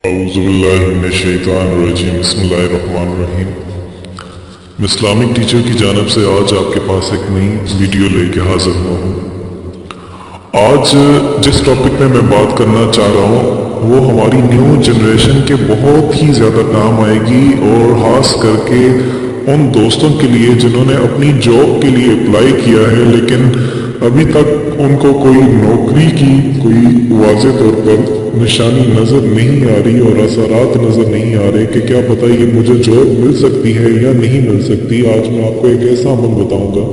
اعوذ باللہ من الشیطان الرجیم بسم اللہ الرحمن الرحیم۔ میں اسلامک ٹیچر کی جانب سے آج آپ کے پاس ایک نئی ویڈیو لے کے حاضر ہوا ہوں۔ آج جس ٹاپک میں بات کرنا چاہ رہا ہوں وہ ہماری نیو جنریشن کے بہت ہی زیادہ کام آئے گی، اور خاص کر کے ان دوستوں کے لیے جنہوں نے اپنی جاب کے لیے اپلائی کیا ہے لیکن ابھی تک ان کو کوئی نوکری کی کوئی واضح طور پر نشانی نظر نہیں آ رہی اور اثرات نظر نہیں آ رہے کہ کیا پتہ یہ مجھے جاب مل سکتی ہے یا نہیں مل سکتی۔ آج میں آپ کو ایک ایسا عمل بتاؤں گا،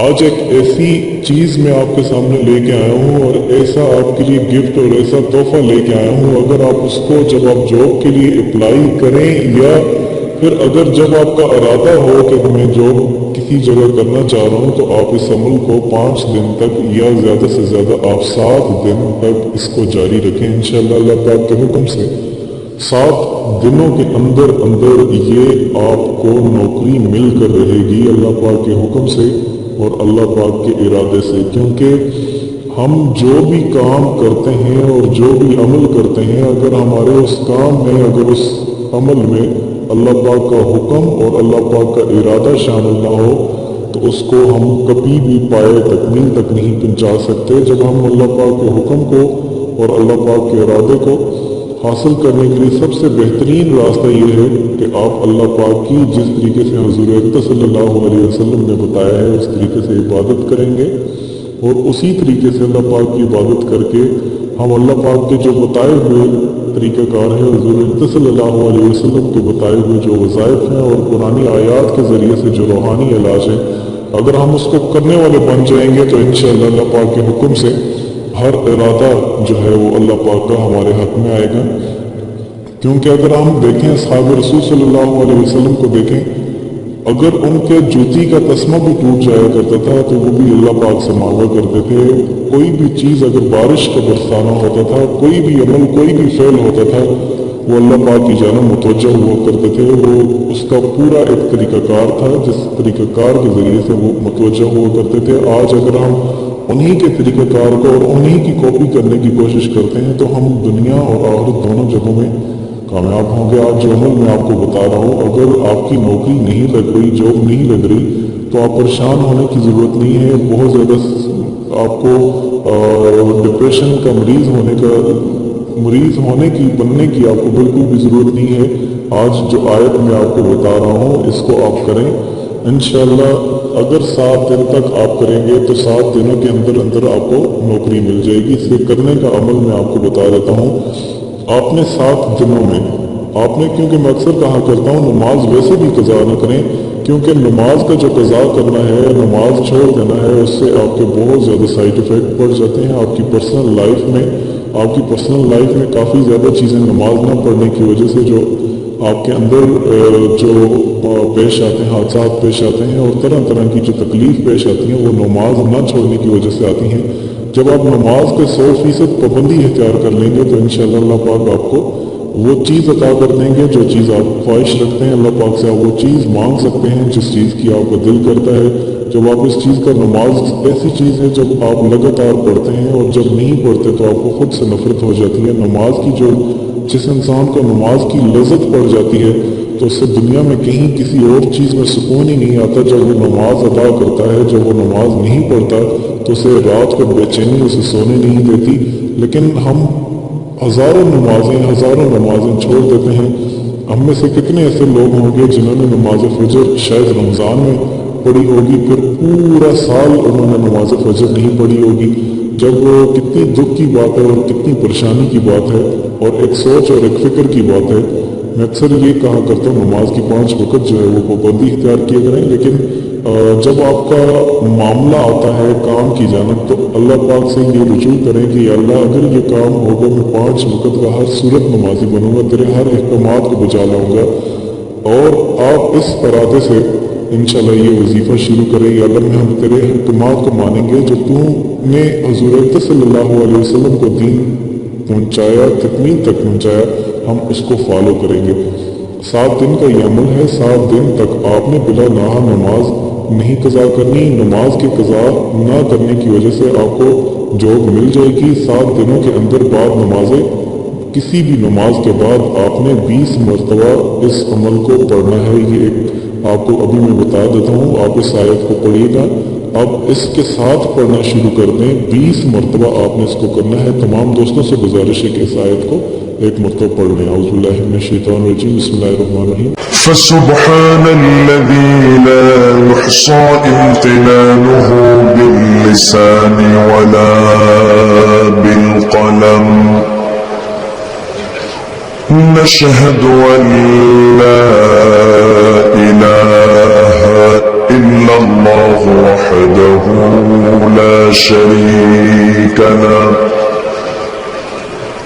آج ایک ایسی چیز میں آپ کے سامنے لے کے آیا ہوں اور ایسا آپ کے لیے گفٹ اور ایسا تحفہ لے کے آیا ہوں۔ اگر آپ اس کو جب آپ جاب کے لیے اپلائی کریں یا پھر اگر جب آپ کا ارادہ ہو کہ میں جاب کسی جگہ کرنا چاہ رہا ہوں، تو آپ اس عمل کو 5 دن تک یا زیادہ سے زیادہ آپ 7 دن تک اس کو جاری رکھیں انشاءاللہ اللہ پاک کے حکم سے۔ 7 دنوں کے اندر یہ آپ کو نوکری مل کر رہے گی اللہ پاک کے حکم سے اور اللہ پاک کے ارادے سے، کیونکہ ہم جو بھی کام کرتے ہیں اور جو بھی عمل کرتے ہیں، اگر ہمارے اس کام میں اگر اس عمل میں اللہ پاک کا حکم اور اللہ پاک کا ارادہ شامل نہ ہو تو اس کو ہم کبھی بھی پائے تکمیل تک نہیں پہنچا سکتے۔ جب ہم اللہ پاک کے حکم کو اور اللہ پاک کے ارادے کو حاصل کرنے کے لیے سب سے بہترین راستہ یہ ہے کہ آپ اللہ پاک کی جس طریقے سے حضور اکرم صلی اللہ علیہ وسلم نے بتایا ہے اس طریقے سے عبادت کریں گے، اور اسی طریقے سے اللہ پاک کی عبادت کر کے ہم اللہ پاک کے جو بتائے ہوئے طریقہ کار ہے، حضور اکرم صلی اللہ علیہ وسلم کے بتائے ہوئے جو وظائف ہیں اور قرآنی آیات کے ذریعے سے جو روحانی علاج ہے، اگر ہم اس کو کرنے والے بن جائیں گے تو انشاءاللہ اللہ پاک کے حکم سے ہر ارادہ جو ہے وہ اللہ پاک کا ہمارے حق میں آئے گا۔ کیونکہ اگر ہم دیکھیں اصحاب رسول صلی اللہ علیہ وسلم کو دیکھیں، اگر ان کے جوتی کا تسمہ بھی ٹوٹ جایا کرتا تھا تو وہ بھی اللہ پاک سے مانگا کرتے تھے۔ کوئی بھی چیز اگر بارش کا برسانا ہوتا تھا، کوئی بھی عمل کوئی بھی فعل ہوتا تھا، وہ اللہ پاک کی جانب متوجہ ہوا کرتے تھے۔ وہ اس کا پورا ایک طریقہ کار تھا جس طریقہ کار کے ذریعے سے وہ متوجہ ہوا کرتے تھے۔ آج اگر ہم انہی کے طریقہ کار کو اور انہی کی کاپی کرنے کی کوشش کرتے ہیں تو ہم دنیا اور آخرت دونوں جگہوں میں کامیاب ہوں گے۔ آج جو عمل میں آپ کو بتا رہا ہوں، اگر آپ کی نوکری نہیں لگ رہی، جاب نہیں لگ رہی، تو آپ پریشان ہونے کی ضرورت نہیں ہے۔ بہت زیادہ آپ کو ڈپریشن کا مریض ہونے کی بننے کی آپ کو بالکل بھی ضرورت نہیں ہے۔ آج جو آیت میں آپ کو بتا رہا ہوں اس کو آپ کریں انشاءاللہ۔ اگر 7 دن تک آپ کریں گے تو 7 دنوں کے اندر آپ کو نوکری مل جائے گی۔ اس کے کرنے کا عمل میں آپ کو بتا دیتا ہوں۔ آپ نے 7 دنوں میں آپ نے، کیونکہ میں اکثر کہا کرتا ہوں نماز ویسے بھی قضا نہ کریں، کیونکہ نماز کا جو قضا کرنا ہے، نماز چھوڑ دینا ہے، اس سے آپ کے بہت زیادہ سائیڈ ایفیکٹ پڑ جاتے ہیں آپ کی پرسنل لائف میں کافی زیادہ چیزیں نماز نہ پڑھنے کی وجہ سے جو آپ کے اندر جو پیش آتے ہیں، حادثات پیش آتے ہیں اور طرح طرح کی جو تکلیف پیش آتی ہیں وہ نماز نہ چھوڑنے کی وجہ سے آتی ہیں۔ جب آپ نماز کے 100% پابندی اختیار کر لیں گے تو انشاءاللہ اللہ پاک آپ کو وہ چیز عطا کر دیں گے جو چیز آپ خواہش رکھتے ہیں۔ اللہ پاک سے آپ وہ چیز مانگ سکتے ہیں جس چیز کی آپ کا دل کرتا ہے۔ جب آپ اس چیز کا، نماز ایسی چیز ہے جب آپ لگاتار پڑھتے ہیں اور جب نہیں پڑھتے تو آپ کو خود سے نفرت ہو جاتی ہے۔ نماز کی جس انسان کو نماز کی لذت پڑ جاتی ہے تو اس سے دنیا میں کہیں کسی اور چیز میں سکون ہی نہیں آتا۔ جب وہ نماز ادا کرتا ہے، جب وہ نماز نہیں پڑھتا تو اسے رات کو بے چینی اسے سونے نہیں دیتی۔ لیکن ہم ہزاروں نمازیں چھوڑ دیتے ہیں۔ ہم میں سے کتنے ایسے لوگ ہوں گے جنہوں نے نماز فجر شاید رمضان میں پڑھی ہوگی، پھر پورا سال انہوں نے نماز فجر نہیں پڑھی ہوگی۔ جب وہ کتنی دکھ کی بات ہے اور کتنی پریشانی کی بات ہے اور ایک سوچ اور ایک فکر کی بات ہے۔ میں اکثر یہ کہا کرتا ہوں نماز کی 5 وقت جو ہے وہ پابندی اختیار کیے کریں، لیکن جب آپ کا معاملہ آتا ہے کام کی جانب تو اللہ پاک سے یہ رجوع کریں کہ یا اللہ اگر یہ کام ہوگا میں 5 وقت کا ہر صورت نمازی بنوں گا، تیرے ہر احکامات کو بجا لاؤں گا۔ اور آپ اس ارادے سے انشاءاللہ یہ وظیفہ شروع کریں، یا اللہ ہم تیرے احکامات کو مانیں گے جو تو نے حضور اکرم صلی اللہ علیہ وسلم کو دین پہنچایا، تکمیل تک پہنچایا، ہم اس کو فالو کریں گے۔ 7 دن کا یہ عمل ہے۔ 7 دن تک آپ نے بلا ناہا نماز نہیں قضا کرنی۔ نماز کی قضا نہ کرنے کی وجہ سے آپ کو جاب مل جائے گی۔ 7 دنوں کے اندر بعد نمازیں کسی بھی نماز کے بعد آپ نے 20 مرتبہ اس عمل کو پڑھنا ہے۔ یہ ایک آپ کو ابھی میں بتا دیتا ہوں، آپ اس آیت کو پڑھیے گا، اب اس کے ساتھ پڑھنا شروع کر دیں، 20 مرتبہ آپ نے اس کو کرنا ہے۔ تمام دوستوں سے گزارش ہے کہ اس آیت کو ایک مرتبہ پڑھ لیں۔ اعوذ باللہ من الشیطان الرجیم، بسم اللہ الرحمن الرحیم۔ فسبحان الذي لا يحصى امتنانه باللسان ولا بالقلم، نشهد أن لا إله إلا الله وحده لا شريك له،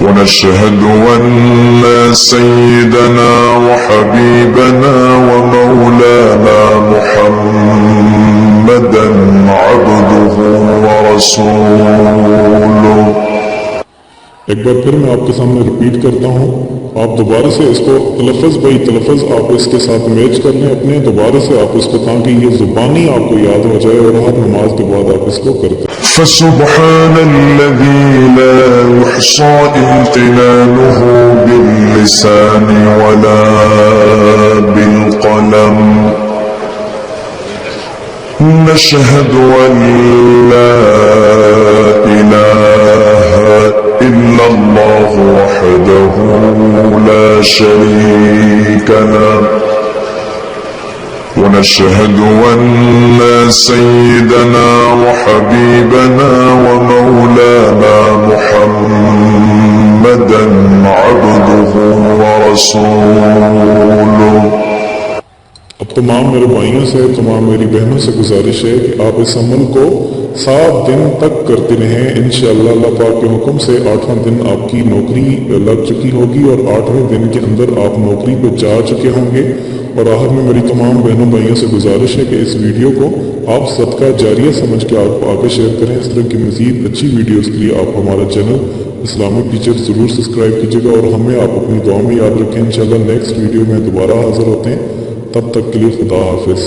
ونشهد أن سيدنا وحبيبنا ومولانا محمدا عبده ورسوله۔ ایک بار پھر میں آپ کے سامنے ریپیٹ کرتا ہوں، آپ دوبارہ سے اس کو تلفظ بائی تلفظ آپ اس کے ساتھ میچ کر لیں اپنے، دوبارہ سے آپ اس کو، تاکہ یہ زبانی آپ کو یاد ہو جائے اور ہر نماز کے بعد آپ اس کو کرتے ہیں۔ فسبحان الذي لا يحصى امتنانه باللسان ولا بالقلم، نشهد أن لا إله إلا الله وحده لا شريك له، ونشهد أن سيدنا وحبيبنا ومولانا محمدا عبده ورسوله۔ اب تمام میرے بھائیوں سے، تمام میری بہنوں سے گزارش ہے کہ آپ اس عمل کو 7 دن تک کرتے رہیں۔ انشاءاللہ اللہ پاک کے حکم سے 8واں دن آپ کی نوکری لگ چکی ہوگی اور 8ویں دن کے اندر آپ نوکری پہ جا چکے ہوں گے۔ اور آخر میں میری تمام بہنوں بھائیوں سے گزارش ہے کہ اس ویڈیو کو آپ صدقہ جاریہ سمجھ کے آپ آگے شیئر کریں۔ اس طرح کی مزید اچھی ویڈیوز کے لیے آپ ہمارا چینل اسلامک ٹیچر ضرور سبسکرائب کیجیے گا اور ہمیں آپ اپنی دعا میں یاد رکھیں۔ انشاءاللہ نیکسٹ ویڈیو میں دوبارہ حاضر ہوتے ہیں، تب تک کے لیے خدا حافظ۔